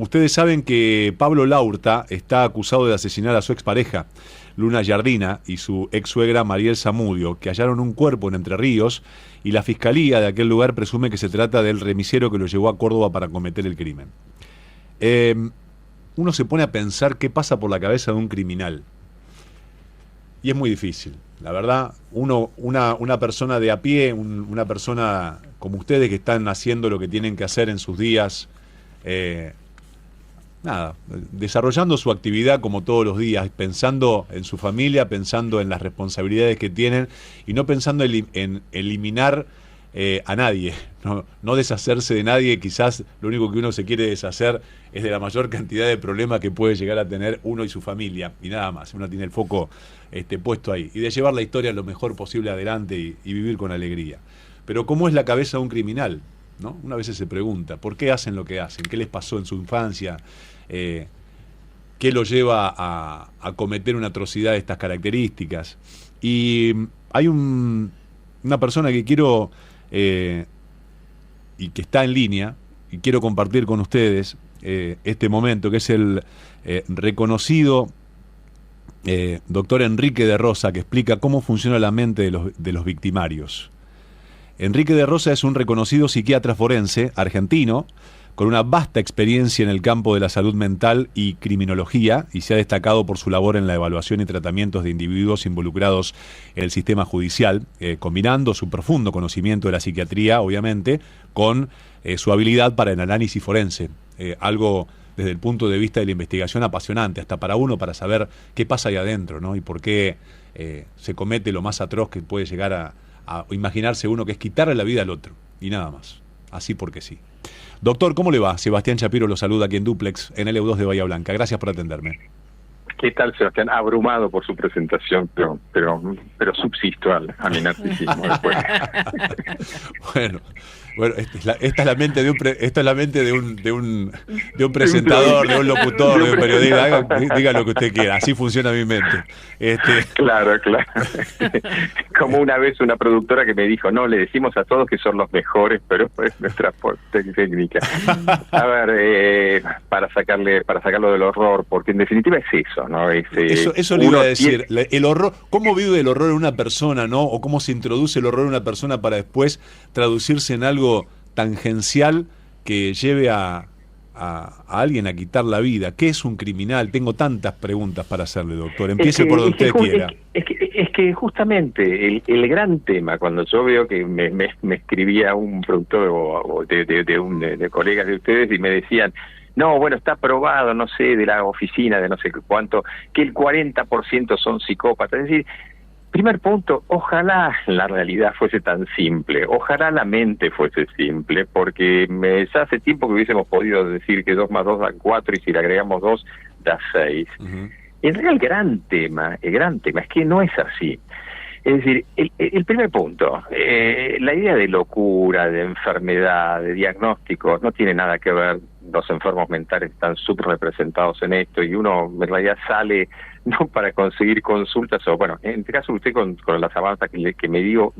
Ustedes saben que Pablo Laurta está acusado de asesinar a su expareja, Luna Yardina, y su ex suegra Mariel Zamudio, que hallaron un cuerpo en Entre Ríos, y la fiscalía de aquel lugar presume que se trata del remisero que lo llevó a Córdoba para cometer el crimen. Uno se pone a pensar qué pasa por la cabeza de un criminal. Y es muy difícil. La verdad, una persona de a pie, una persona como ustedes que están haciendo lo que tienen que hacer en sus días, desarrollando su actividad como todos los días, pensando en su familia, pensando en las responsabilidades que tienen y no pensando en eliminar a nadie, no deshacerse de nadie. Quizás lo único que uno se quiere deshacer es de la mayor cantidad de problemas que puede llegar a tener uno y su familia, y nada más. Uno tiene el foco puesto ahí, y de llevar la historia lo mejor posible adelante y vivir con alegría. Pero ¿cómo es la cabeza de un criminal? ¿No? Una vez se pregunta, ¿por qué hacen lo que hacen? ¿Qué les pasó en su infancia? ¿Qué lo lleva a cometer una atrocidad de estas características? Y hay una persona que quiero, y que está en línea, y quiero compartir con ustedes este momento, que es el reconocido doctor Enrique de Rosa, que explica cómo funciona la mente de los victimarios. Enrique de Rosa es un reconocido psiquiatra forense argentino con una vasta experiencia en el campo de la salud mental y criminología, y se ha destacado por su labor en la evaluación y tratamientos de individuos involucrados en el sistema judicial, combinando su profundo conocimiento de la psiquiatría, obviamente, con su habilidad para el análisis forense, algo desde el punto de vista de la investigación apasionante, hasta para uno, para saber qué pasa ahí adentro, ¿no? Y por qué se comete lo más atroz que puede llegar a imaginarse uno, que es quitarle la vida al otro, y nada más, así porque sí. Doctor, ¿cómo le va? Sebastián Chapiro lo saluda aquí en Duplex, en LU2 de Bahía Blanca. Gracias por atenderme. ¿Qué tal, Sebastián? Abrumado por su presentación, pero subsisto a mi narcisismo después. Bueno, esta es la mente de un presentador, de un locutor, de un periodista. Diga lo que usted quiera, así funciona mi mente. Claro. Como una vez una productora que me dijo, no, le decimos a todos que son los mejores, pero es nuestra técnica. A ver, para sacarlo del horror, porque en definitiva es eso, ¿no? Eso le iba a decir, el horror, ¿cómo vive el horror en una persona, no? O cómo se introduce el horror en una persona para después traducirse en algo tangencial que lleve a alguien a quitar la vida. ¿Qué es un criminal? Tengo tantas preguntas para hacerle, doctor. Empiece por donde usted quiera. Es que justamente el gran tema, cuando yo veo que me escribía un productor de colegas de ustedes y me decían, no, bueno, está aprobado, no sé, de la oficina de no sé cuánto, que el 40% son psicópatas. Es decir, primer punto, ojalá la realidad fuese tan simple, ojalá la mente fuese simple, porque ya hace tiempo que hubiésemos podido decir que 2 más 2 da 4 y si le agregamos 2 da 6. Uh-huh. En realidad el gran tema es que no es así. Es decir, el primer punto, la idea de locura, de enfermedad, de diagnóstico, no tiene nada que ver. Los enfermos mentales están subrepresentados en esto y uno en realidad sale no para conseguir consultas, o bueno, en este caso usted con las avanzas que me dijo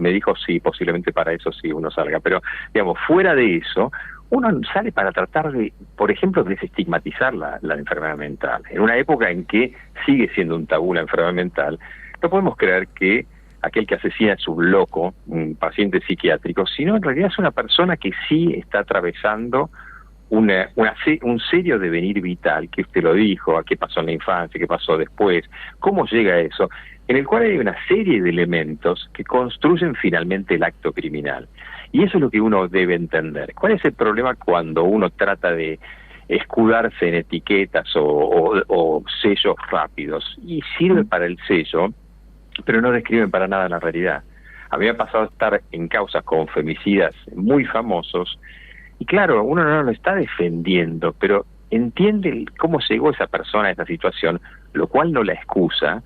sí, posiblemente para eso sí uno salga, pero digamos, fuera de eso, uno sale para tratar de, por ejemplo, desestigmatizar la enfermedad mental. En una época en que sigue siendo un tabú la enfermedad mental, no podemos creer que aquel que asesina es un loco, un paciente psiquiátrico, sino en realidad es una persona que sí está atravesando un serio devenir vital, que usted lo dijo, a qué pasó en la infancia, qué pasó después, cómo llega a eso, en el cual hay una serie de elementos que construyen finalmente el acto criminal. Y eso es lo que uno debe entender. ¿Cuál es el problema cuando uno trata de escudarse en etiquetas o sellos rápidos? Y sirve para el sello, pero no describen para nada la realidad. A mí me ha pasado estar en causas con femicidas muy famosos, y claro, uno no lo está defendiendo, pero entiende cómo llegó esa persona a esa situación, lo cual no la excusa,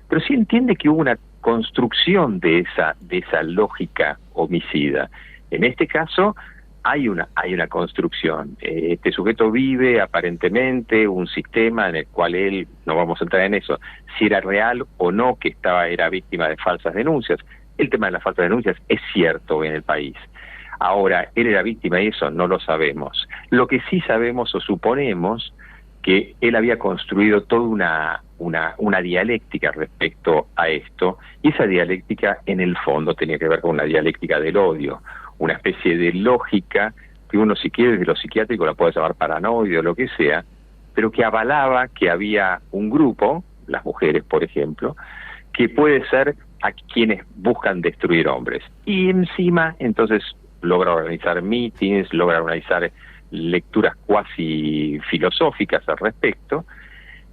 pero sí entiende que hubo una construcción de esa lógica homicida. En este caso hay una construcción. Este sujeto vive aparentemente un sistema en el cual él, no vamos a entrar en eso, si era real o no que era víctima de falsas denuncias. El tema de las falsas denuncias es cierto en el país. Ahora, él era víctima y eso no lo sabemos. Lo que sí sabemos o suponemos que él había construido toda una dialéctica respecto a esto, y esa dialéctica en el fondo tenía que ver con la dialéctica del odio, una especie de lógica que uno, si quiere, de lo psiquiátrico la puede llamar paranoide o lo que sea, pero que avalaba que había un grupo, las mujeres por ejemplo, que puede ser a quienes buscan destruir hombres. Y encima, entonces, logra organizar mítines, logra organizar lecturas cuasi filosóficas al respecto,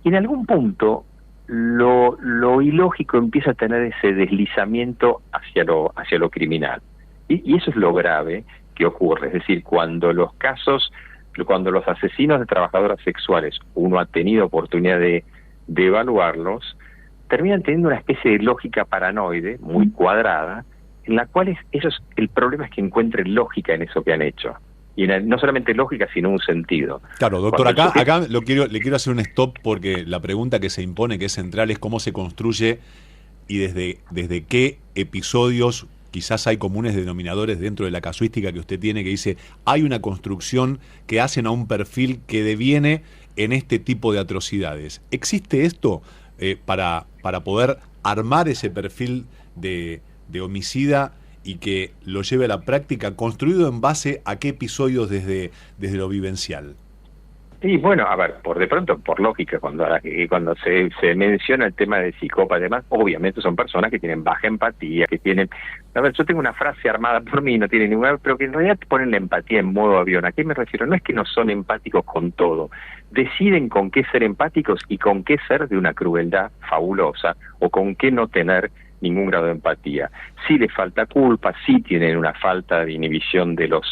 y en algún punto lo ilógico empieza a tener ese deslizamiento hacia lo criminal. Y eso es lo grave que ocurre, es decir, cuando los asesinos de trabajadoras sexuales, uno ha tenido oportunidad de evaluarlos, terminan teniendo una especie de lógica paranoide, muy cuadrada, en la cual el problema es que encuentren lógica en eso que han hecho. Y no solamente lógica, sino un sentido. Claro, doctor, acá le quiero hacer un stop, porque la pregunta que se impone, que es central, es cómo se construye y desde qué episodios quizás hay comunes denominadores dentro de la casuística que usted tiene, que dice, hay una construcción que hacen a un perfil que deviene en este tipo de atrocidades. ¿Existe esto para poder armar ese perfil de homicida y que lo lleve a la práctica, construido en base a qué episodios desde lo vivencial? Sí, bueno, a ver, de pronto, por lógica, cuando se menciona el tema de psicópata, además, obviamente son personas que tienen baja empatía, que tienen... A ver, yo tengo una frase armada por mí, no tiene ninguna, pero que en realidad te ponen la empatía en modo avión. ¿A qué me refiero? No es que no son empáticos con todo. Deciden con qué ser empáticos y con qué ser de una crueldad fabulosa, o con qué no tener ningún grado de empatía. Sí les falta culpa, sí tienen una falta de inhibición de los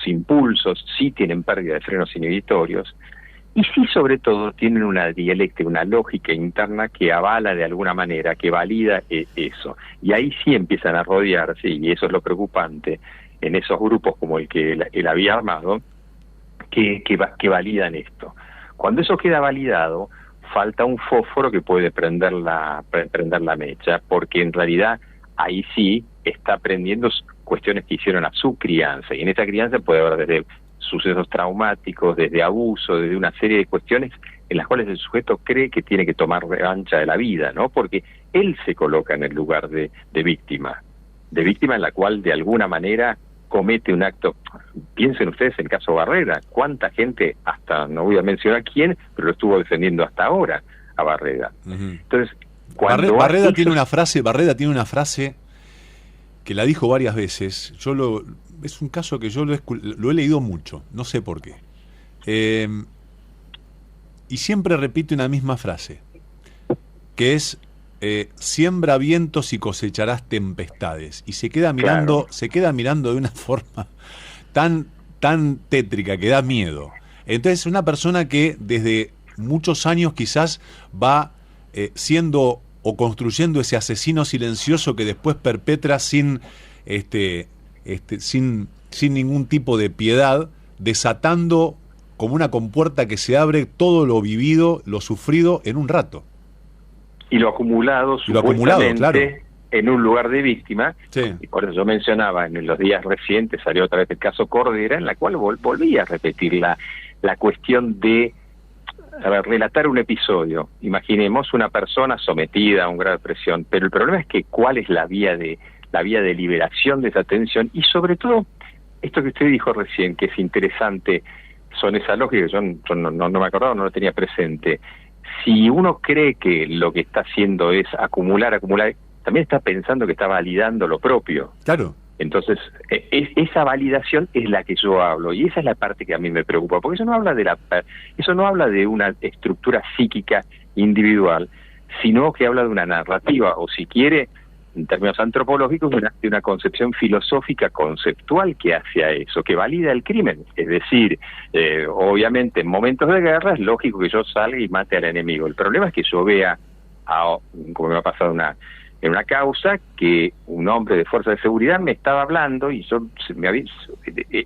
impulsos, sí tienen pérdida de frenos inhibitorios, y sí, sobre todo, tienen una dialéctica, una lógica interna que avala de alguna manera, que valida eso. Y ahí sí empiezan a rodearse, y eso es lo preocupante, en esos grupos como el que él había armado, que validan esto. Cuando eso queda validado, falta un fósforo que puede prender la mecha, porque en realidad ahí sí está aprendiendo cuestiones que hicieron a su crianza, y en esa crianza puede haber desde sucesos traumáticos, desde abuso, desde una serie de cuestiones en las cuales el sujeto cree que tiene que tomar revancha de la vida, ¿no? Porque él se coloca en el lugar de víctima en la cual de alguna manera comete un acto. Piensen ustedes en el caso Barreda, cuánta gente, hasta no voy a mencionar quién, pero lo estuvo defendiendo hasta ahora a Barreda. Entonces, cuando Barreda tiene una frase que la dijo varias veces. Es un caso que yo lo he leído mucho, no sé por qué. Y siempre repite una misma frase, que es siembra vientos y cosecharás tempestades. Y se queda mirando de una forma tan tétrica que da miedo. Entonces, una persona que desde muchos años quizás va siendo o construyendo ese asesino silencioso que después perpetra sin ningún tipo de piedad, desatando como una compuerta que se abre todo lo vivido, lo sufrido en un rato. Y lo acumulado, supuestamente, claro, en un lugar de víctima. Sí. Y por eso yo mencionaba, en los días recientes salió otra vez el caso Cordera, en la cual volví a repetir la cuestión de relatar un episodio. Imaginemos una persona sometida a un grado de presión, pero el problema es que cuál es la vía de liberación de esa tensión, y sobre todo, esto que usted dijo recién, que es interesante, son esas lógicas, yo no me acordaba, no lo tenía presente. Si uno cree que lo que está haciendo es acumular, también está pensando que está validando lo propio. Claro. Entonces, esa validación es la que yo hablo, y esa es la parte que a mí me preocupa, porque eso no habla de una estructura psíquica individual, sino que habla de una narrativa, o si quiere, en términos antropológicos, de una concepción filosófica conceptual que hace a eso, que valida el crimen. Es decir, obviamente en momentos de guerra es lógico que yo salga y mate al enemigo. El problema es que yo vea, como me ha pasado en una causa, que un hombre de fuerza de seguridad me estaba hablando, y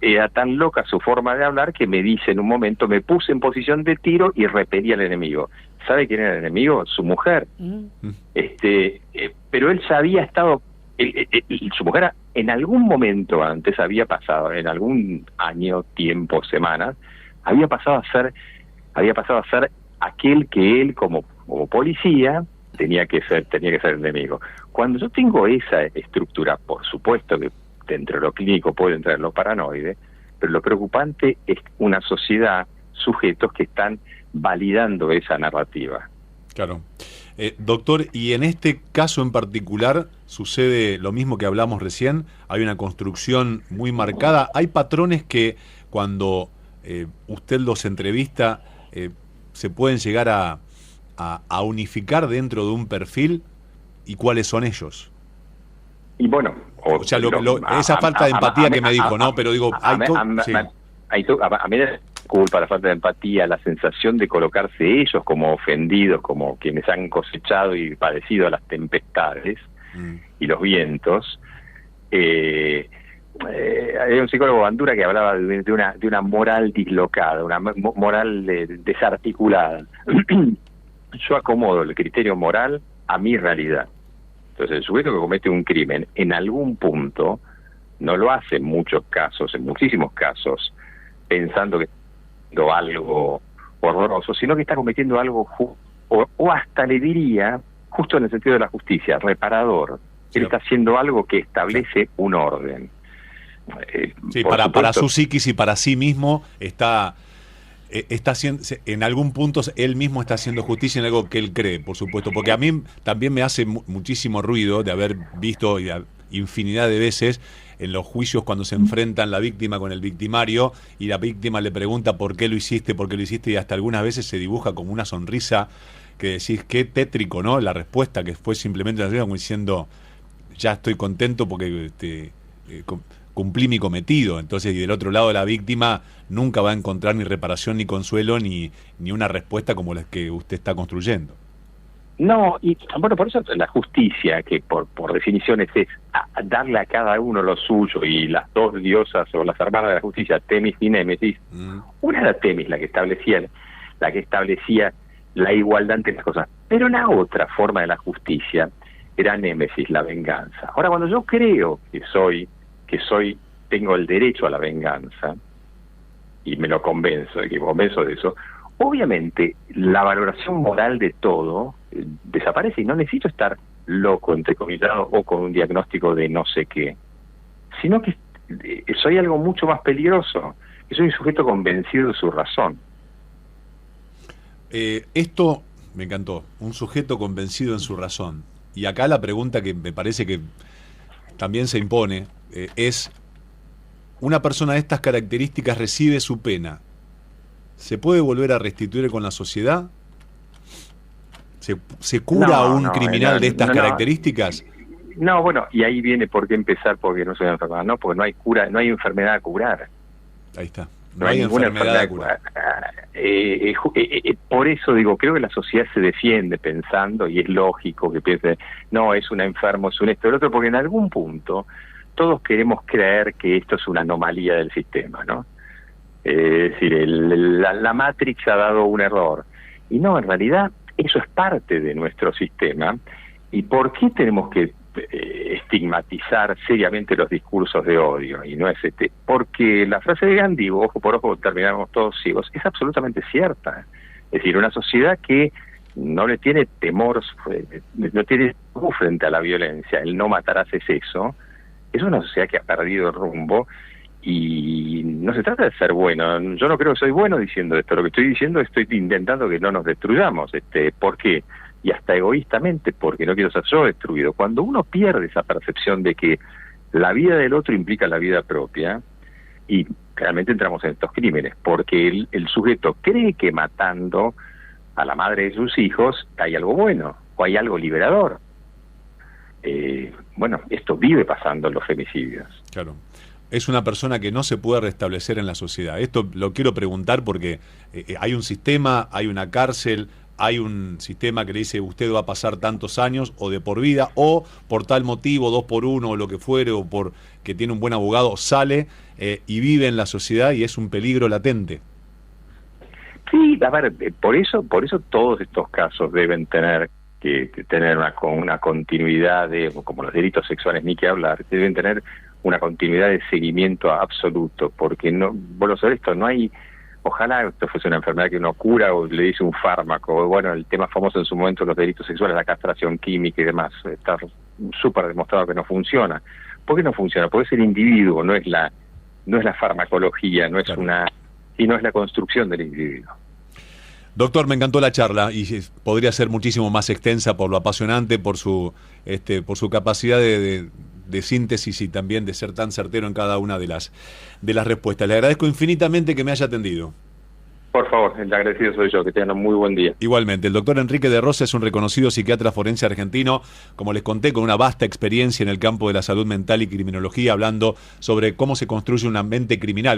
era tan loca su forma de hablar que me dice en un momento, me puse en posición de tiro y repelí al enemigo. ¿Sabe quién era el enemigo? Su mujer. Pero él había estado, su mujer en algún momento antes había pasado, en algún año, tiempo, semanas, había pasado a ser aquel que él como policía tenía que ser enemigo. Cuando yo tengo esa estructura, por supuesto que dentro de lo clínico puede entrar lo paranoide, pero lo preocupante es una sociedad, sujetos que están validando esa narrativa. Claro. Doctor, y en este caso en particular sucede lo mismo que hablamos recién, hay una construcción muy marcada, hay patrones que cuando usted los entrevista se pueden llegar a unificar dentro de un perfil, ¿y cuáles son ellos? Y bueno, o sea, esa falta de empatía que me dijo, ¿no? Pero digo, a mí me culpa la falta de empatía, la sensación de colocarse ellos como ofendidos, como quienes han cosechado y padecido las tempestades y los vientos. Hay un psicólogo Bandura que hablaba de una moral dislocada, una moral desarticulada. Yo acomodo el criterio moral a mi realidad. Entonces, el sujeto que comete un crimen, en algún punto, no lo hace en muchísimos casos, pensando que está haciendo algo horroroso, sino que está cometiendo algo o hasta le diría, justo en el sentido de la justicia, reparador. Él está haciendo algo que establece un orden. Sí, para su psiquis y para sí mismo está haciendo, en algún punto él mismo está haciendo justicia en algo que él cree, por supuesto, porque a mí también me hace muchísimo ruido de haber visto infinidad de veces en los juicios cuando se enfrentan la víctima con el victimario y la víctima le pregunta por qué lo hiciste, y hasta algunas veces se dibuja como una sonrisa que decís, qué tétrico, ¿no? La respuesta que fue simplemente una sonrisa como diciendo, ya estoy contento porque cumplí mi cometido. Entonces, y del otro lado la víctima nunca va a encontrar ni reparación, ni consuelo, ni una respuesta como la que usted está construyendo. No, y bueno, por eso la justicia, que por definición es darle a cada uno lo suyo, y las dos diosas o las hermanas de la justicia, Temis y Némesis, una era Temis la que establecía la igualdad entre las cosas, pero la otra forma de la justicia era Némesis, la venganza. Ahora, cuando yo creo que tengo el derecho a la venganza, y me convenzo de eso, obviamente la valoración moral de todo desaparece y no necesito estar loco, entrecomillado, o con un diagnóstico de no sé qué, sino que soy algo mucho más peligroso, que soy un sujeto convencido de su razón. Esto me encantó, un sujeto convencido en su razón. Y acá la pregunta que me parece que también se impone es, una persona de estas características recibe su pena, ¿se puede volver a restituir con la sociedad? ¿Se cura a un criminal de estas características? No, bueno, y ahí viene por qué empezar, porque no soy una enfermedad, no, porque no hay cura, no hay enfermedad a curar. Ahí está. No hay ninguna enfermedad a curar. Por eso digo, creo que la sociedad se defiende pensando, y es lógico que piense, no, es un enfermo, es un esto, el otro, porque en algún punto todos queremos creer que esto es una anomalía del sistema, ¿no? Es decir, la Matrix ha dado un error. Y no, en realidad, eso es parte de nuestro sistema. ¿Y por qué tenemos que estigmatizar seriamente los discursos de odio? Y no es porque la frase de Gandhi, ojo por ojo terminamos todos ciegos, es absolutamente cierta. Es decir, una sociedad que no le tiene temor, no tiene temor frente a la violencia, el no matarás es eso, es una sociedad que ha perdido el rumbo. Y no se trata de ser bueno. Yo no creo que soy bueno diciendo esto. Lo que estoy diciendo, estoy intentando que no nos destruyamos. ¿Por qué? Y hasta egoístamente, porque no quiero ser yo destruido. Cuando uno pierde esa percepción de que la vida del otro implica la vida propia, y realmente entramos en estos crímenes, porque el sujeto cree que matando a la madre de sus hijos hay algo bueno, o hay algo liberador. Bueno, esto vive pasando en los femicidios. Claro. Es una persona que no se puede restablecer en la sociedad. Esto lo quiero preguntar porque hay un sistema, hay una cárcel, hay un sistema que le dice usted va a pasar tantos años o de por vida o por tal motivo, 2 por 1 o lo que fuere, o por que tiene un buen abogado, sale y vive en la sociedad y es un peligro latente. Sí, a ver, por eso todos estos casos deben tener que tener una continuidad como los delitos sexuales, ni que hablar, deben tener una continuidad de seguimiento absoluto, porque no, vos lo sabés, esto no hay, ojalá esto fuese una enfermedad que uno cura o le dice un fármaco, o bueno, el tema famoso en su momento, los delitos sexuales, la castración química y demás, está súper demostrado que no funciona. ¿Por qué no funciona? Porque es el individuo, no es la farmacología, no es sino es la construcción del individuo. Doctor, me encantó la charla y podría ser muchísimo más extensa por lo apasionante, por su capacidad de síntesis y también de ser tan certero en cada una de las respuestas. Le agradezco infinitamente que me haya atendido. Por favor, el agradecido soy yo, que tengan un muy buen día. Igualmente, el doctor Enrique de Rosa es un reconocido psiquiatra forense argentino, como les conté, con una vasta experiencia en el campo de la salud mental y criminología, hablando sobre cómo se construye una mente criminal.